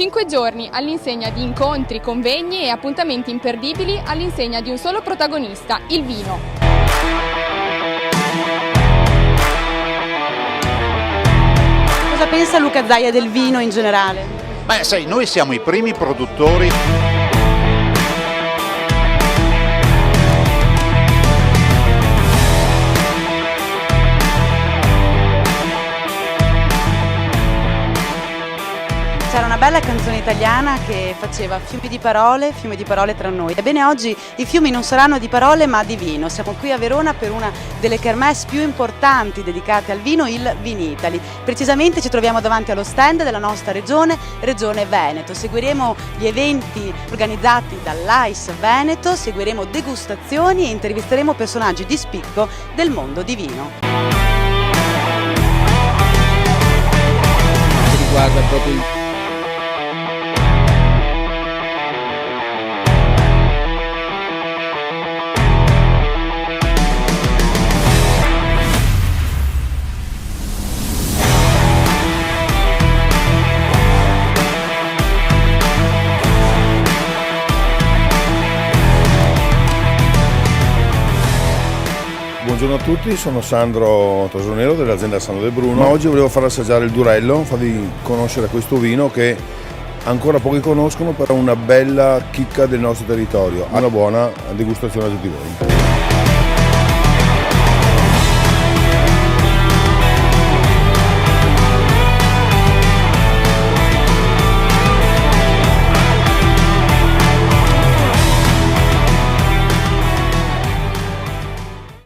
5 giorni all'insegna di incontri, convegni e appuntamenti imperdibili all'insegna di un solo protagonista, il vino. Cosa pensa Luca Zaia del vino in generale? Beh, sai, noi siamo i primi produttori. C'era una bella canzone italiana che faceva fiumi di parole tra noi. Ebbene oggi i fiumi non saranno di parole ma di vino. Siamo qui a Verona per una delle kermesse più importanti dedicate al vino, il Vinitaly. Precisamente ci troviamo davanti allo stand della nostra regione, Regione Veneto. Seguiremo gli eventi organizzati dall'AIS Veneto, seguiremo degustazioni e intervisteremo personaggi di spicco del mondo di vino. Che riguarda proprio il Buongiorno a tutti, sono Sandro Tosonero dell'azienda Sandro De Bruno. Ma oggi volevo far assaggiare il Durello, farvi conoscere questo vino che ancora pochi conoscono, però è una bella chicca del nostro territorio. Una buona degustazione a tutti voi.